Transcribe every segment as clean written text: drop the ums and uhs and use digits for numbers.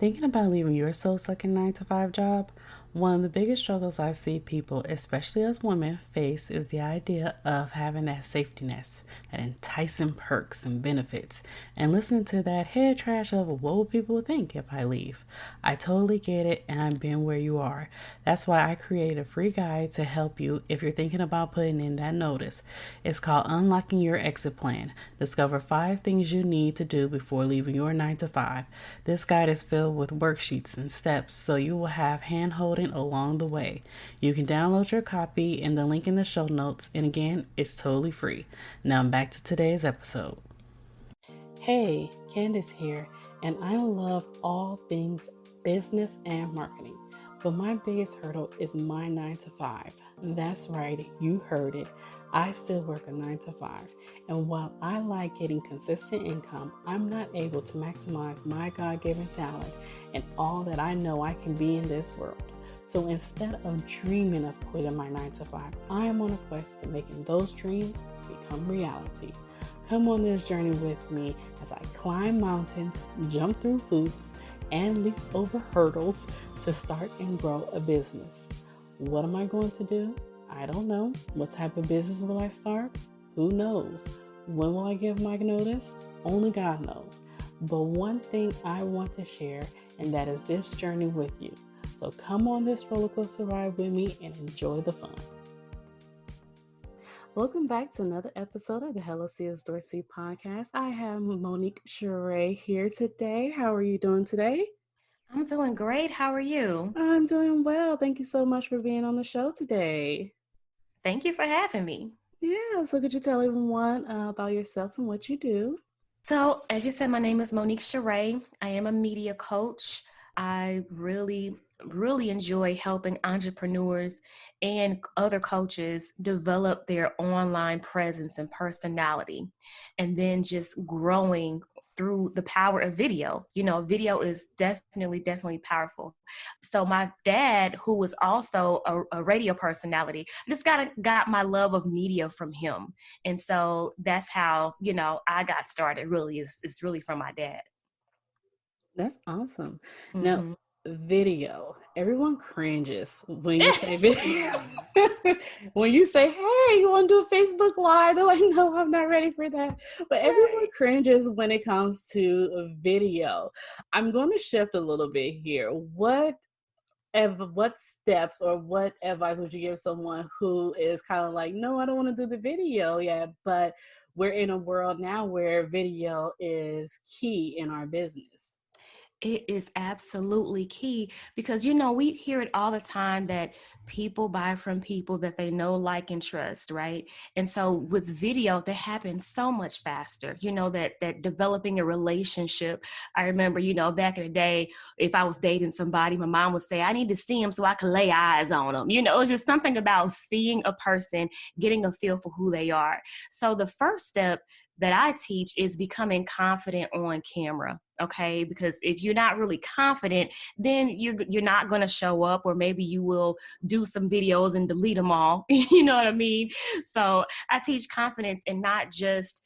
Thinking about leaving your soul-sucking 9 to 5 job, one of the biggest struggles I see people, especially as women, face is the idea of having that safety net, that enticing perks and benefits, and listening to that head trash of what will people think if I leave. I totally get it, and I've been where you are. That's why I created a free guide to help you if you're thinking about putting in that notice. It's called Unlocking Your Exit Plan. Discover 5 things you need to do before leaving your 9 to 5. This guide is filled with worksheets and steps so you will have hand holding along the way. You can download your copy in the link in the show notes, and again, it's totally free. Now back to today's episode. Hey, Candace here, and I love all things business and marketing, but my biggest hurdle is my 9 to 5. That's right, you heard it. I still work a 9 to 5, and while I like getting consistent income, I'm not able to maximize my God-given talent and all that I know I can be in this world. So instead of dreaming of quitting my 9 to 5, I am on a quest to making those dreams become reality. Come on this journey with me as I climb mountains, jump through hoops, and leap over hurdles to start and grow a business. What am I going to do? I don't know. What type of business will I start? Who knows? When will I give my notice? Only God knows. But one thing I want to share, and that is this journey with you. So come on this roller coaster ride with me and enjoy the fun. Welcome back to another episode of the Hello Sis Dorsey podcast. I have Monique Shurray here today. How are you doing today? I'm doing great. How are you? I'm doing well. Thank you so much for being on the show today. Thank you for having me. Yeah, so could you tell everyone about yourself and what you do? So, as you said, my name is Monique Shurray. I am a media coach. I really enjoy helping entrepreneurs and other coaches develop their online presence and personality, and then just growing through the power of video. You know, video is definitely powerful. So my dad, who was also a radio personality, just got my love of media from him. And so that's how, I got started. Really is really from my dad. That's awesome. Now, Mm-hmm. video. Everyone cringes when you say video. When you say, hey, you want to do a Facebook Live? They're like, no, I'm not ready for that. But everyone cringes when it comes to video. I'm going to shift a little bit here. What steps or what advice would you give someone who is kind of like, no, I don't want to do the video yet, but we're in a world now where video is key in our business? It is absolutely key because, we hear it all the time that people buy from people that they know, like, and trust, right? And so with video, that happens so much faster, that developing a relationship. I remember, back in the day, if I was dating somebody, my mom would say, I need to see him so I can lay eyes on him. It's just something about seeing a person, getting a feel for who they are. So the first step that I teach is becoming confident on camera. Okay, because if you're not really confident, then you're not going to show up, or maybe you will do some videos and delete them all. You know what I mean? So I teach confidence, and not just,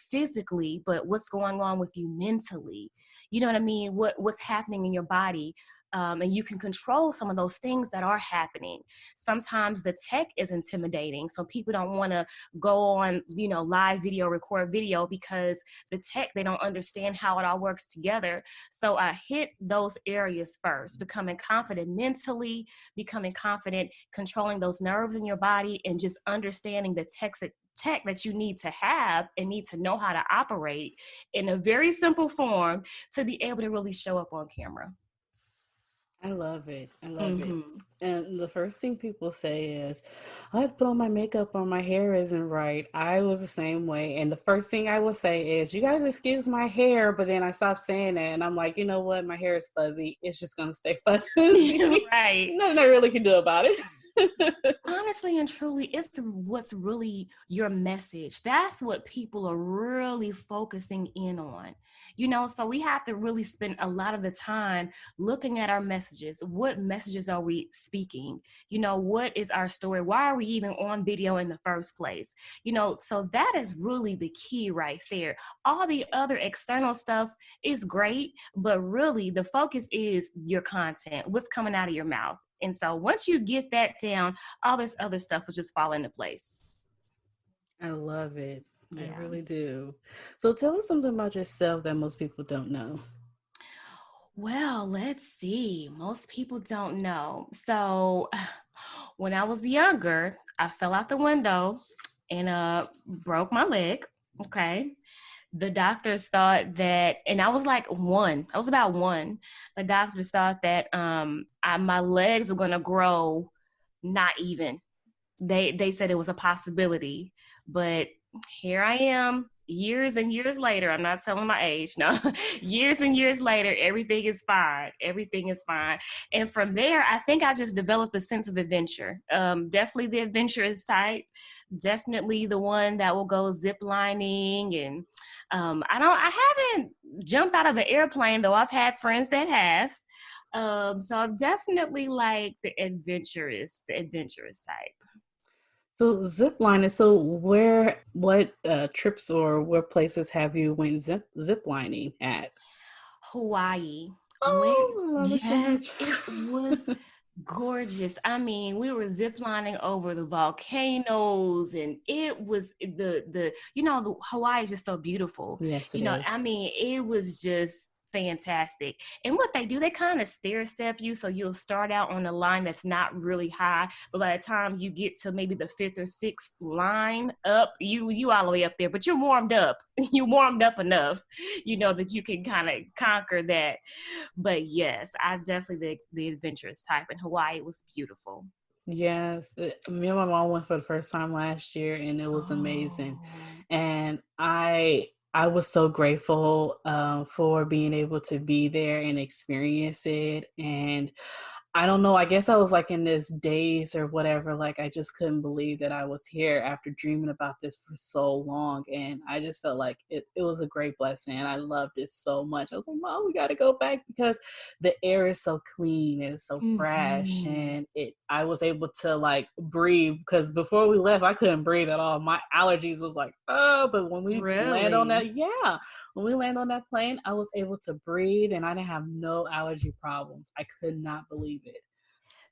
physically, but what's going on with you mentally. You know what I mean? What's happening in your body. And you can control some of those things that are happening. Sometimes the tech is intimidating. So people don't want to go on, live video, record video, because the tech, they don't understand how it all works together. So I hit those areas first, becoming confident mentally, becoming confident, controlling those nerves in your body, and just understanding the tech that you need to have and need to know how to operate in a very simple form to be able to really show up on camera. I love it. I love it. Mm-hmm. And the first thing people say is, I have to put on my makeup or my hair isn't right. I was the same way. And the first thing I would say is, you guys excuse my hair. But then I stopped saying that. And I'm like, you know what? My hair is fuzzy. It's just going to stay fuzzy. Right. Nothing I really can do about it. Honestly and truly, it's what's really your message. That's what people are really focusing in on. So we have to really spend a lot of the time looking at our messages. What messages are we speaking? What is our story? Why are we even on video in the first place? So that is really the key right there. All the other external stuff is great, but really the focus is your content, what's coming out of your mouth. And so once you get that down, all this other stuff will just fall into place. I love it. I Yeah. really do. So tell us something about yourself that most people don't know. Well, let's see. Most people don't know. So when I was younger, I fell out the window and broke my leg. Okay. The doctors thought that, and I was like one. I was about one. The doctors thought that my legs were gonna grow not even. They said it was a possibility, but here I am years and years later. I'm not telling my age, no. Years and years later, everything is fine. Everything is fine. And from there, I think I just developed a sense of adventure. Definitely the adventurous type. Definitely the one that will go zip lining. And I haven't jumped out of the airplane, though I've had friends that have. So I'm definitely like the adventurous type. So zip lining. So what trips or what places have you went zip lining at? Hawaii. Oh, I love it so Yes, much. it was gorgeous. I mean, we were ziplining over the volcanoes, and it was the Hawaii is just so beautiful. Yes, it is. I mean, it was just fantastic. And what they do, they kind of stair step you, so you'll start out on a line that's not really high, but by the time you get to maybe the fifth or sixth line up, you all the way up there, but you're warmed up. You warmed up enough, that you can kind of conquer that. But yes, I definitely the adventurous type, and Hawaii was beautiful. Yes, me and my mom went for the first time last year, and it was amazing. Oh, And I was so grateful for being able to be there and experience it. And I don't know, I guess I was like in this daze or whatever. Like I just couldn't believe that I was here after dreaming about this for so long. And I just felt like it was a great blessing. And I loved it so much. I was like, Mom, we got to go back because the air is so clean and it's so fresh. mm-hmm. And I was able to like breathe because before we left, I couldn't breathe at all. My allergies was like, oh, but when we land on Really? that, yeah, when we land on that plane, I was able to breathe and I didn't have no allergy problems. I could not believe it.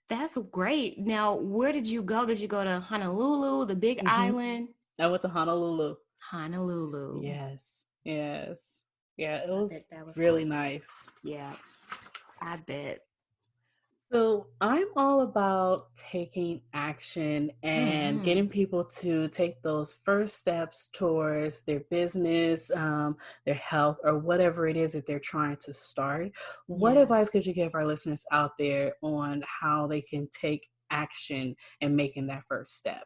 That's great. Now, where did you go? Did you go to Honolulu, the Big Hmm. Island? I went to Honolulu. Honolulu. Yes, yes. Yeah, it I was bet that was really gorgeous. nice. Yeah, I bet. So I'm all about taking action and Mm-hmm. getting people to take those first steps towards their business, their health, or whatever it is that they're trying to start. What Yeah. advice could you give our listeners out there on how they can take action and making that first step?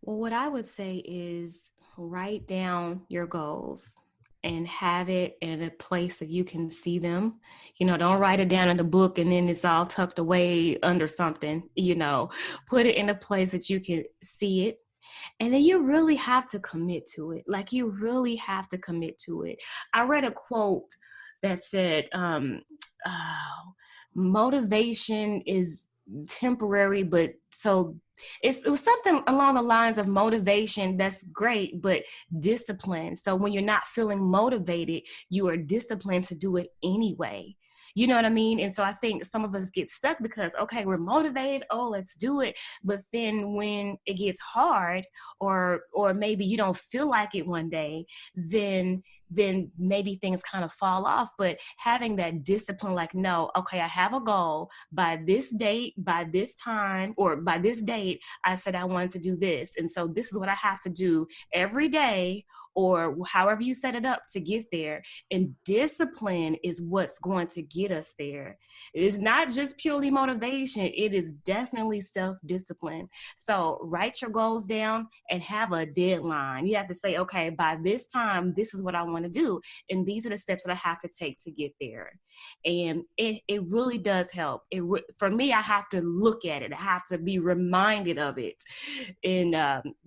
Well, what I would say is write down your goals and have it in a place that you can see them. Don't write it down in the book and then it's all tucked away under something, put it in a place that you can see it. And then you really have to commit to it. Like you really have to commit to it. I read a quote that said, oh, motivation is temporary, but so it was something along the lines of motivation that's great, but discipline. So when you're not feeling motivated, you are disciplined to do it anyway. You know what I mean? And so I think some of us get stuck because, okay, we're motivated. Oh, let's do it. But then when it gets hard, or maybe you don't feel like it one day, then maybe things kind of fall off. But having that discipline, like, no, okay, I have a goal by this date, by this time, or by this date, I said I wanted to do this. And so this is what I have to do every day, or however you set it up to get there. And discipline is what's going to get us there. It is not just purely motivation, it is definitely self-discipline. So write your goals down and have a deadline. You have to say, okay, by this time, this is what I want want to do. And these are the steps that I have to take to get there. And it really does help. For me, I have to look at it. I have to be reminded of it. And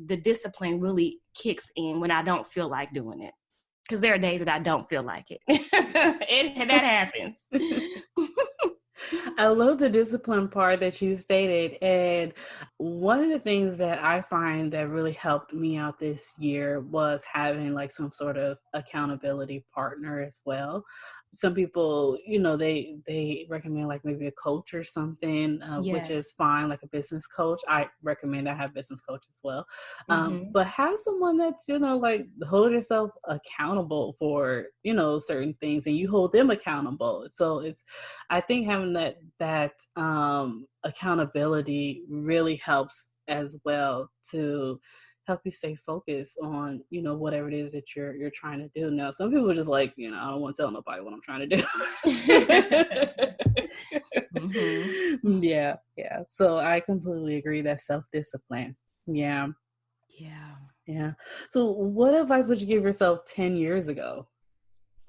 the discipline really kicks in when I don't feel like doing it. Because there are days that I don't feel like it. That happens. I love the discipline part that you stated. And one of the things that I find that really helped me out this year was having like some sort of accountability partner as well. Some people, they recommend like maybe a coach or something, which Yes. is fine, like a business coach. I recommend I have a business coach as well. Mm-hmm. But have someone that's, like hold yourself accountable for, certain things, and you hold them accountable. So I think having that accountability really helps as well to help you stay focused on, whatever it is that you're trying to do. Now, some people are just like, I don't want to tell nobody what I'm trying to do. Mm-hmm. Yeah. So I completely agree. That self-discipline. Yeah. Yeah. Yeah. So what advice would you give yourself 10 years ago?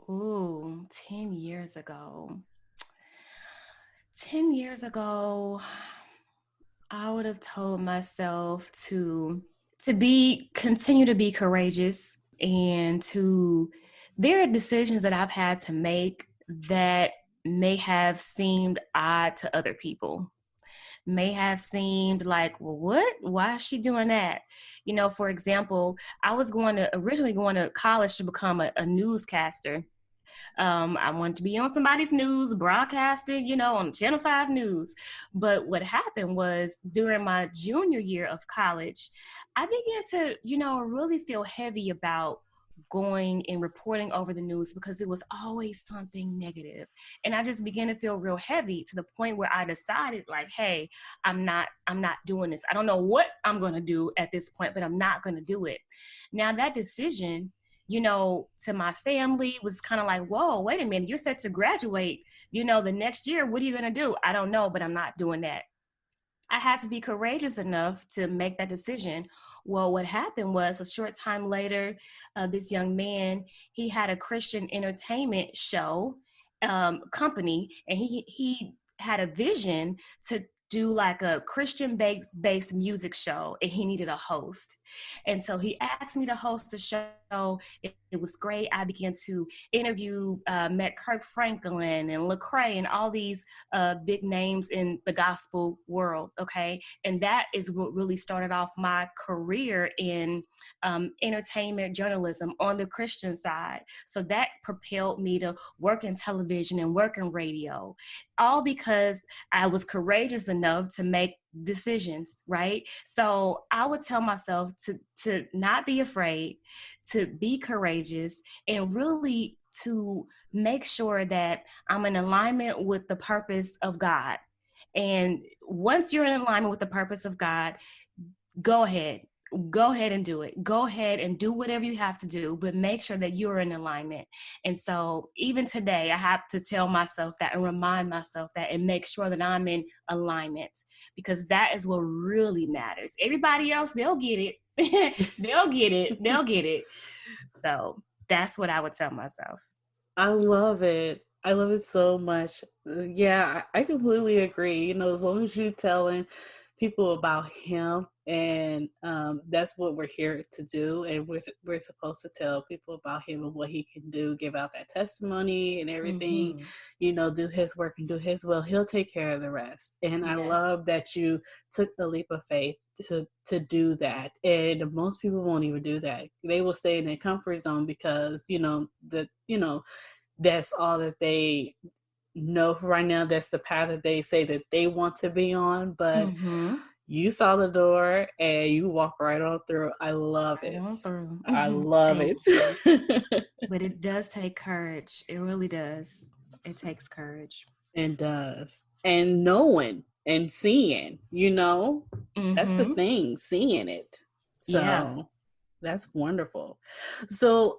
Ooh, 10 years ago. 10 years ago, I would have told myself to continue to be courageous, and there are decisions that I've had to make that may have seemed odd to other people, may have seemed like, well, what? Why is she doing that? For example, I was originally going to college to become a newscaster. I wanted to be on somebody's news, broadcasting, on Channel 5 News. But what happened was during my junior year of college, I began to, really feel heavy about going and reporting over the news because it was always something negative. And I just began to feel real heavy to the point where I decided like, hey, I'm not doing this. I don't know what I'm going to do at this point, but I'm not going to do it. Now that decision, to my family was kind of like, whoa, wait a minute, you're set to graduate, the next year. What are you going to do? I don't know, but I'm not doing that. I had to be courageous enough to make that decision. Well, what happened was a short time later, this young man, he had a Christian entertainment show company, and he had a vision to do like a Christian based music show, and he needed a host. And so he asked me to host the show. It was great. I began to interview, met Kirk Franklin and Lecrae and all these big names in the gospel world. Okay. And that is what really started off my career in entertainment journalism on the Christian side. So that propelled me to work in television and work in radio, all because I was courageous enough to make decisions, right? So I would tell myself to not be afraid, to be courageous, and really to make sure that I'm in alignment with the purpose of God. And once you're in alignment with the purpose of God, go ahead and do it. Go ahead and do whatever you have to do, but make sure that you're in alignment. And so even today, I have to tell myself that and remind myself that and make sure that I'm in alignment, because that is what really matters. Everybody else, they'll get it. They'll get it. So that's what I would tell myself. I love it. I love it so much. Yeah, I completely agree. As long as you're telling people about him, and that's what we're here to do. And we're supposed to tell people about him and what he can do, give out that testimony and everything. Mm-hmm. Do his work and do his will. He'll take care of the rest. And I Yes. love that you took the leap of faith to do that. And most people won't even do that. They will stay in their comfort zone because that's all that they know for right now. That's the path that they say that they want to be on. But Mm-hmm. you saw the door and you walk right on through. I love Right it. on through. I love Thank it. you. But it does take courage. It really does. It takes courage. It does. And knowing and seeing, that's the Mm-hmm. thing, seeing it. Yeah. So that's wonderful. So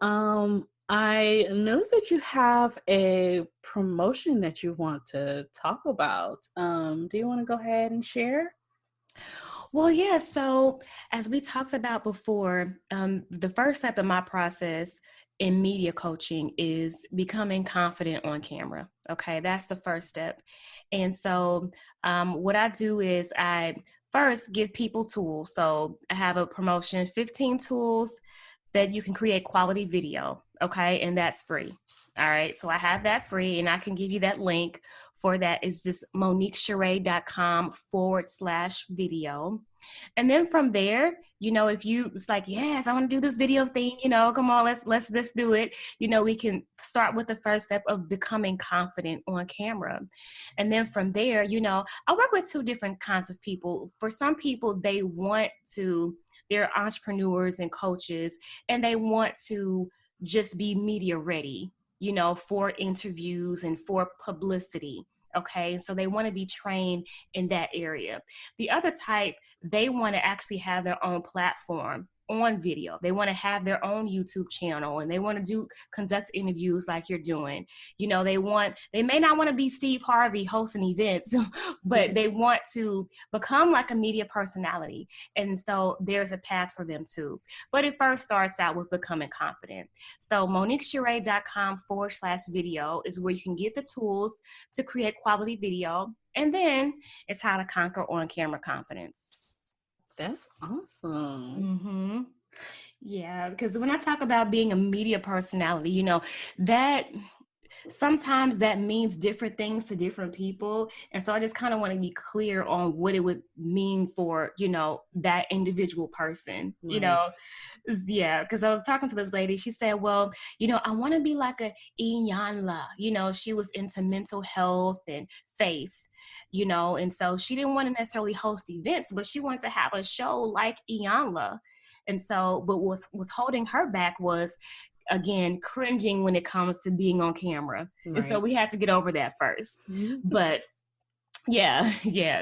I noticed that you have a promotion that you want to talk about. Do you want to go ahead and share? Well, yeah. So as we talked about before, the first step in my process in media coaching is becoming confident on camera. Okay, that's the first step. And so what I do is I first give people tools. So I have a promotion, 15 tools that you can create quality video. Okay, and that's free. All right, so I have that free, and I can give you that link for that. It's just moniqueshurray.com/video. And then from there, if you it's like, yes, I want to do this video thing, come on, let's just do it. We can start with the first step of becoming confident on camera. And then from there, I work with two different kinds of people. For some people, they're entrepreneurs and coaches, and they want to just be media ready, for interviews and for publicity. Okay, so they want to be trained in that area. The other type, they want to actually have their own platform on video. They want to have their own YouTube channel, and they want to conduct interviews like you're doing. They may not want to be Steve Harvey hosting events, but they want to become like a media personality. And so there's a path for them too. But it first starts out with becoming confident. So moniqueshurray.com/video is where you can get the tools to create quality video. And then it's how to conquer on-camera confidence. That's awesome. Mm-hmm. Yeah, because when I talk about being a media personality, that sometimes that means different things to different people. And so I just kind of want to be clear on what it would mean for, that individual person, Right. Yeah, because I was talking to this lady. She said, well, I want to be like a Iyanla. She was into mental health and faith, and so she didn't want to necessarily host events, but she wanted to have a show like Iyanla. And so, but was holding her back was, again, cringing when it comes to being on camera. Right. And so we had to get over that first. But yeah.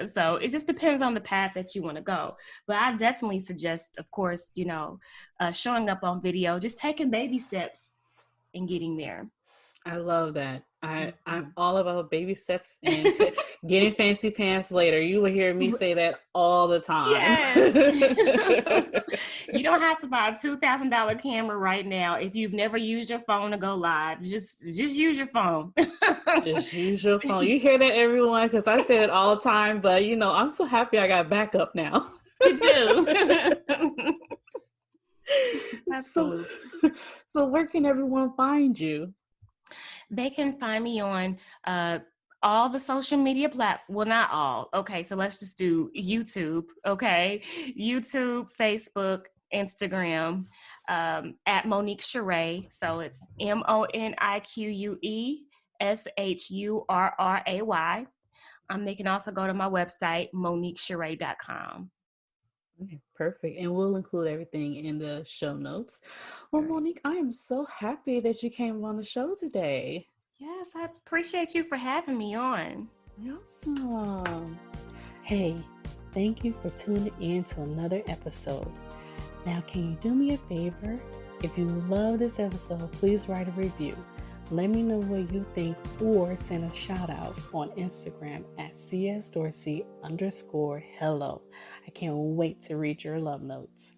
So it just depends on the path that you want to go. But I definitely suggest, of course, showing up on video, just taking baby steps and getting there. I love that. I'm all about baby steps and getting fancy pants later. You will hear me say that all the time. Yes. You don't have to buy a $2,000 camera right now if you've never used your phone to go live. Just use your phone. Just use your phone. You hear that, everyone? Because I say it all the time, but I'm so happy I got backup now. You do. Absolutely. So where can everyone find you? They can find me on all the social media platforms. Well, not all. Okay, so let's just do YouTube. Okay, YouTube, Facebook, Instagram, at Monique Shurray. So it's MoniqueShurray. They can also go to my website, moniqueshurray.com. Okay, perfect. And we'll include everything in the show notes. Well, Monique, I am so happy that you came on the show today. Yes, I appreciate you for having me on. Awesome. Hey, thank you for tuning in to another episode. Now, can you do me a favor? If you love this episode, please write a review. Let me know what you think, or send a shout out on Instagram at csdorsey_hello. I can't wait to read your love notes.